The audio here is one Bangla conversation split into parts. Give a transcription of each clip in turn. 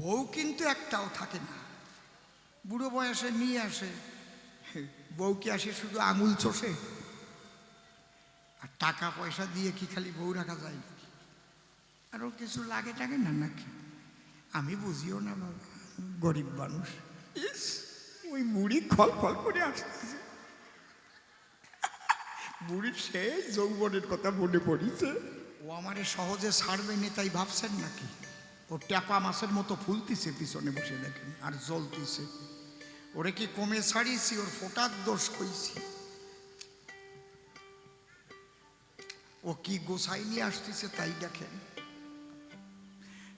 বউ কিন্তু একটাও থাকে না, বুড়ো বয়সে নিয়ে আসে। বউকে আসে শুধু আঙুল চষে, আর টাকা পয়সা দিয়ে কি খালি বউ রাখা যায় নাকি? আরও কিছু লাগে টাকে না নাকি? আমি বুঝিও না বাবা, গরিব মানুষ। ইস, ওই বুড়ি খল খল করে আসতেছে, বুড়ির সেই যৌবনের কথা মনে পড়িছে। ও আমারে সহজে ছাড়বে না তাই ভাবছেন নাকি? ও ট্যাপা মাছের মতো ফুলতিছে পিছনে বসে, দেখেন, আর জ্বলতিছে। ওরে কি কমে ছাড়িয়েছি? ওর ফোটার দোষ কইছি। ও কি গোছাই নিয়ে আসতেছে তাই দেখেন।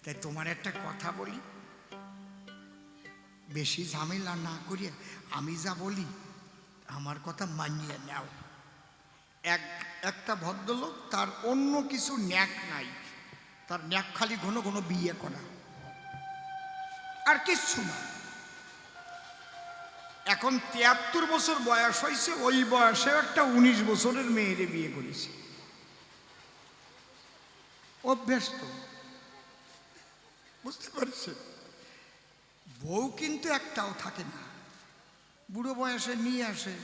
তাই তোমার একটা কথা বলি, বেশি ঝামেলা না করিয়া আমি যা বলি আমার কথা মানিয়ে নাও। একটা ভদ্রলোক, তার অন্য কিছু ন্যাক নাই, তার ন্যাক খালি ঘন ঘন বিয়ে করা, আর কিচ্ছু না। এখন ৭৩ বছর বয়স হয়েছে, ওই বয়সে একটা ১৯ বছরের মেয়েরে বিয়ে করেছে। অভ্যাস তো, বুঝতে পারছেন? বউ কিন্তু একটাও থাকে না, বুড়ো বয়সে নিয়ে আসে।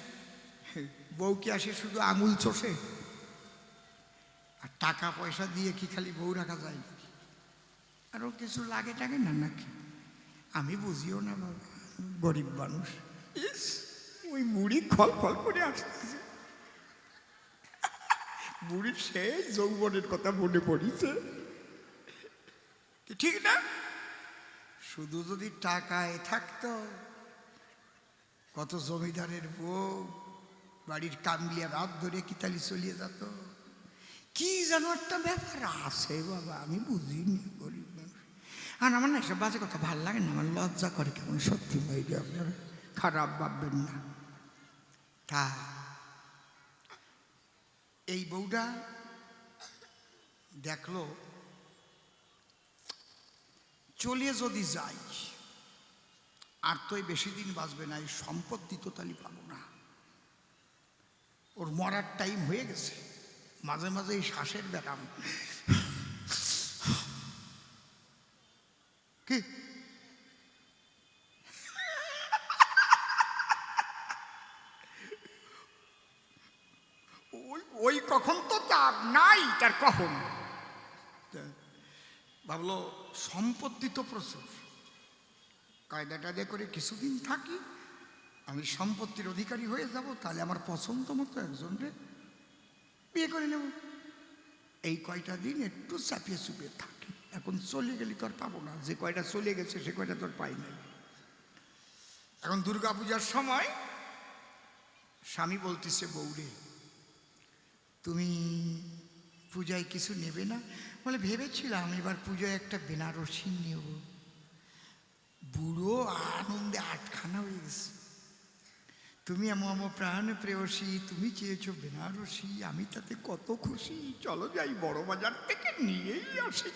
বউকে আসে শুধু আঙুল চষে, আর টাকা পয়সা দিয়ে কি খালি বউ রাখা যায় নাকি? আরও কিছু লাগে টাকে না নাকি? আমি বুঝিও না বাবা, গরিব মানুষ। ইস, ওই বুড়ি খল খল করে আসতেছে, বুড়ির সেই যৌবনের কথা মনে পড়িছে। ঠিক না? শুধু যদি টাকায় থাকতো, কত জমিদারের বউ বাড়ির কামলিয়া রাত ধরে কিতালি চলিয়ে যেত। কি যেন একটা ব্যাপার আছে বাবা, আমি বুঝিনি, গরিব মানুষ। আর আমার না এসব বাজে কথা ভাল লাগে না, আমার লজ্জা করে কেমন। সত্যি ভাইরে, আপনারা খারাপ ভাববেন না। তা এই বউটা দেখলো চলিয়ে যদি যাই আর তো বেশি দিন বাঁচবে না, এই সম্পত্তি তো তালি পাবো না, ওর মরার টাইম হয়ে গেছে। মাঝে মাঝে এই শ্বাসের ব্যারাম। কি ওই কখন তো তার নাই, তার কখন ভাবলো সম্পত্তি তো প্রচুর, কায়দা টায়দা করে কিছুদিন থাকি, আমি সম্পত্তির অধিকারী হয়ে যাব, তাহলে আমার পছন্দ মতো একজনকে বিয়ে করে নেব। এই কয়টা দিন একটু চাপিয়ে চুপিয়ে থাকি, এখন চলে গেলে তো আর পাবো না, যে কয়টা চলে গেছে সে কয়টা তো আর পাই নাই। এখন দুর্গা পূজার সময় স্বামী বলতেছে, বউরে তুমি পূজায় কিছু নেবে না? বলে, ভেবেছিলাম এবার পুজোয় একটা বেনারসি নেব। বুড়ো আনন্দে আটখানা হয়ে গেছে। তুমি আমার প্রাণ প্রেয়সী, তুমি চেয়েছো বেনারসি, আমি তাতে কত খুশি, চলো যাই বড় বাজার থেকে নিয়েই আসি।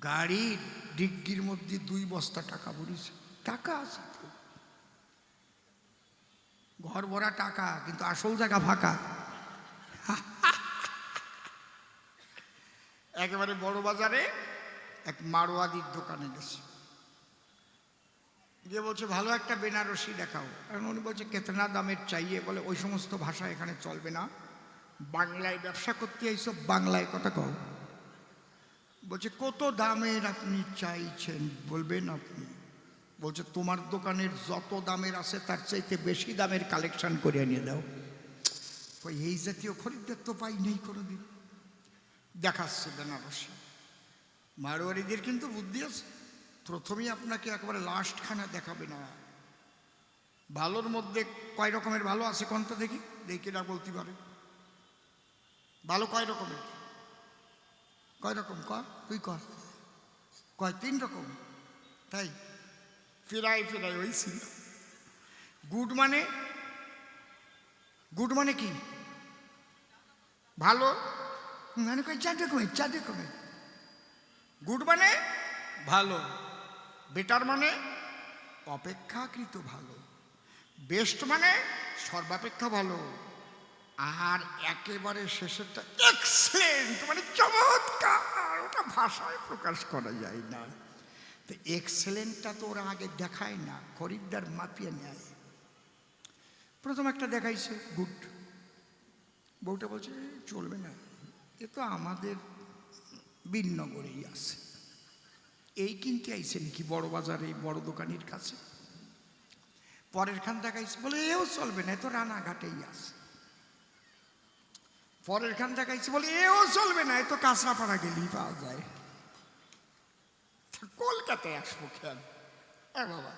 গাড়ির ডিগ্গির মধ্যে ২ বস্তা টাকা ভরিছে। টাকা আছে তো, ঘর ভরা টাকা, কিন্তু আসল জায়গা ফাঁকা। একেবারে বড় বাজারে এক মারোয়াদির দোকানে গেছে, গিয়ে বলছে ভালো একটা বেনারসি দেখাও। কারণ উনি বলছে কেতনা দামের চাইয়ে? বলে ওই সমস্ত ভাষা এখানে চলবে না, বাংলায় ব্যবসা করতে এইসব বাংলায় কথা কও। বলছে কত দামের আপনি চাইছেন বলবেন আপনি? বলছে তোমার দোকানের যত দামের আছে তার চাইতে বেশি দামের কালেকশন করে নিয়ে দাও। এই জাতীয় খরিদ্দার তো পাই নেই কোনোদিন। দেখাচ্ছে বেনারসি। মারোয়ারিদের কিন্তু বুদ্ধি আছে, প্রথমেই আপনাকে একেবারে লাস্টখানা দেখাবে না। ভালোর মধ্যে কয় রকমের ভালো আছে কোনটা দেখি, দেখি না বলতে পারে। ভালো কয় রকমের? কয় রকম কয়? তুই কয়। কয় ৩ রকম? তাই ফেরাই ফেরাই ওই ছিল। গুড মানে? গুড মানে কি? ভালো মানে কয় ৪ রকমের, ৪ রকমের। গুড মানে ভালো, বেটার মানে অপেক্ষাকৃত ভালো, বেস্ট মানে সর্বাপেক্ষা ভালো, আর একেবারে শেষেরটা এক্সেলেন্ট মানে চমৎকার। ওটা ভাষায় প্রকাশ করা যায় না। তো এক্সেলেন্টটা তো ওরা আগে দেখায় না, খরিদ্দার মাপিয়ে নেয়। প্রথম একটা দেখাইছে গুড, বউটা বলছে চলবে না, এ তো আমাদের বীরনগরেই আছে, এই কিনতে আইছে নাকি বড় বাজারে এই বড় দোকানের কাছে। পরের খান দেখাইছে, বলে এও চলবে না, এ তো রানাঘাটেই আছে। পরের খান দেখাইছে, বলে এও চলবে না, এ তো কাঁচরাপাড়া গেলেই পাওয়া যায়, কলকাতায় আসবো কেন বাবা।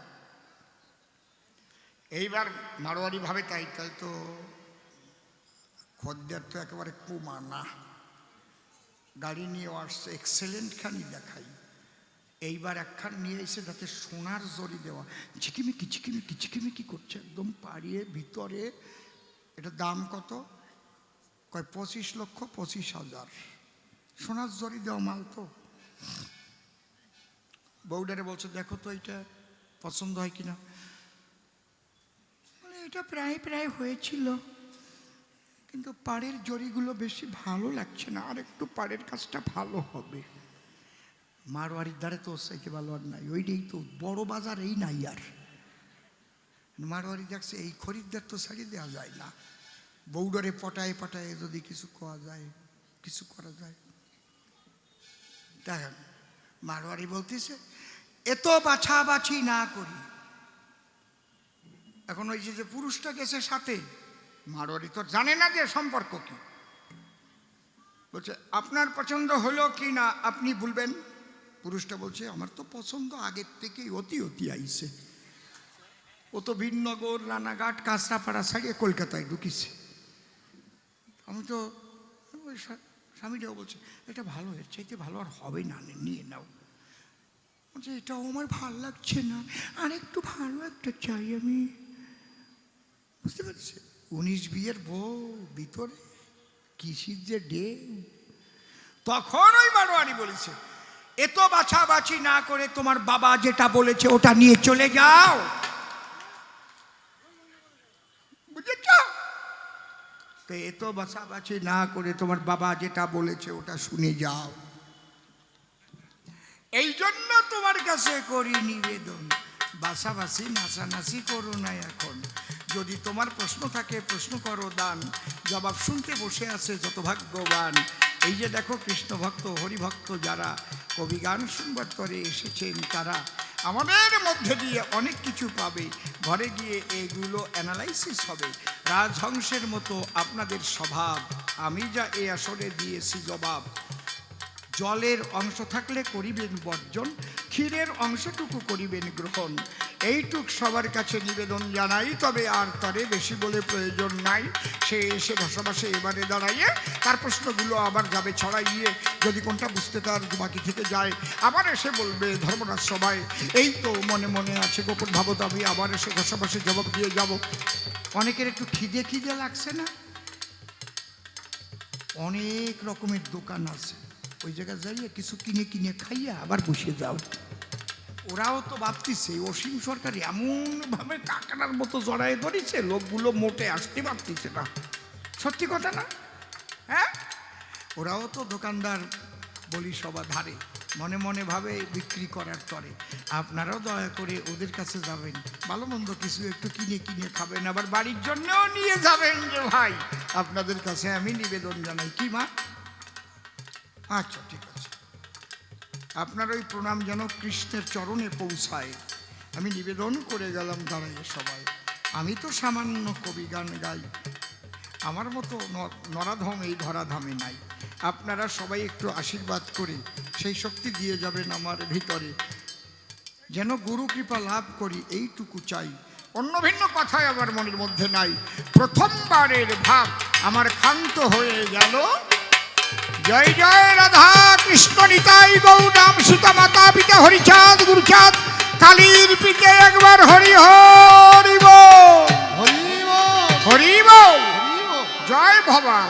এইবার মারোয়ারি ভাবে তাই তো খদ্দের তো একেবারে কুমানা, গাড়ি নিয়ে আসছে, এক্সেলেন্ট খানি দেখাই। এইবার একখান নিয়ে এসে যাতে সোনার জড়ি দেওয়া, ঝিকিমিকি ঝিকিমিকি ঝিকিমিকি করছে একদম পাড়িয়ে ভিতরে। এটা দাম কত? কয় 25,25,000 সোনার জড়ি দেওয়া মাল। তো বউডারে বলছে দেখো তো এটা পছন্দ হয় কিনা। এটা প্রায় প্রায় হয়েছিল, কিন্তু পাড়ের জড়িগুলো বেশি ভালো লাগছে না, আর একটু পাড়ের কাজটা ভালো হবে। মারোয়ারির দ্বারে তো চাইতে ভালো আর নাই, ওইটাই তো বড় বাজার, এই নাই আর। মারোয়ারি দেখছে এই খরিদ্দার তো ছাড়িয়ে দেওয়া যায় না, বউডারে পটায় পটায় যদি কিছু করা যায়, কিছু করা যায়। দেখেন মারোয়ারি বলতেছে এত বাছাবাছি না করি। এখন ওই যে পুরুষটা গেছে সাথে, মারোয়ারি তো জানে না যে সম্পর্ক কি, বলছে আপনার পছন্দ হলো কি না আপনি বলবেন। পুরুষটা বলছে আমার তো পছন্দ আগের থেকেই অতি অতি আইছে, ও তো বীরনগর রানাঘাট কাঁচরাপাড়া ছাড়িয়ে কলকাতায় ঢুকিছে। আমি তো স্বামীটাও বলছে এটা ভালো, এর চাইতে ভালো আর হবে না, নিয়ে নাও। বলছে এটাও আমার ভাল লাগছে না, আর একটু ভালো একটা চাই আমি। বুঝতে পারছি 19 বিয়ের বউ ভিতরে কিসির যে ডে। তখন ওই মারোয়ারি বলেছে এত বাছাবাছি না করে তোমার বাবা যেটা বলেছে ওটা নিয়ে চলে যাও, বুঝেছ? তো এত বাছাবাছি না করে তোমার বাবা যেটা বলেছে ওটা শুনে যাও। এই জন্য তোমার কাছে করি নিবেদন, বাছাবাছি নাচানাচি করো না এখন। যদি তোমার প্রশ্ন থাকে প্রশ্ন করো দান, জবাব শুনতে বসে আছে যত ভাগ্যবান। এই যে দেখো কৃষ্ণ ভক্ত হরিভক্ত যারা কবি গান শুনবার করে এসেছেন, তারা আমাদের মধ্যে দিয়ে অনেক কিছু পাবে, ঘরে গিয়ে এগুলো অ্যানালাইসিস হবে। রাজহংসের মতো আপনাদের স্বভাব, আমি যা এই আসরে দিয়েছি জবাব। জলের অংশ থাকলে করিবেন বর্জন, ক্ষীরের অংশটুকু করিবেন গ্রহণ। এইটুক সবার কাছে নিবেদন জানাই, তবে আর তরে বেশি বলে প্রয়োজন নাই। সে এসে ভাষাভাষে এবারে দাঁড়াইয়ে তার প্রশ্নগুলো আবার যাবে ছড়াইয়ে, যদি কোনটা বুঝতে তার বাকি থেকে যায় আবার এসে বলবে ধর্মরাজ সবাই এই তো মনে মনে আছে গোপন ভাবত, আমি আবার এসে ভাষাভাষে জবাব দিয়ে যাব। অনেকের একটু খিদে খিদে লাগছে না? অনেক রকমের দোকান আছে, ওই জায়গায় যাইয়ে কিছু কিনে কিনে খাইয়া আবার বসে যাও। ওরাও তো ভাবতেছে অসীম সরকার এমনভাবে কাকার মতো জড়ায় ধরেছে, লোকগুলো মোটে আসতে পারতেছে না। সত্যি কথা না? হ্যাঁ, ওরাও তো দোকানদার বলি সবা ধারে, মনে মনে ভাবে বিক্রি করার তরে। আপনারাও দয়া করে ওদের কাছে যাবেন, ভালো মন্দ কিছু একটু কিনে কিনে খাবেন, আবার বাড়ির জন্যও নিয়ে যাবেন যে ভাই আপনাদের কাছে আমি নিবেদন জানাই। কি মা? আচ্ছা ঠিক আছে, আপনার ওই প্রণাম যেন কৃষ্ণের চরণে পৌঁছায়, আমি নিবেদন করে গেলাম দাঁড়াইয়ে সবাই। আমি তো সামান্য কবি গান গাই, আমার মতো নরাধম এই ধরাধামে নাই। আপনারা সবাই একটু আশীর্বাদ করে সেই শক্তি দিয়ে যাবেন আমার ভিতরে, যেন গুরু কৃপা লাভ করি এইটুকু চাই। অন্য ভিন্ন কথাই আমার মনের মধ্যে নাই। প্রথমবারের ভাব আমার ক্ষান্ত হয়ে গেল। জয় জয় রাধা কৃষ্ণ নিতাই গৌরাম সীতা মাতা পিতা হরিচাঁদ গুরুচাঁদ কালীর পিতে একবার হরি হরি বল, হরি বল, জয় ভবা।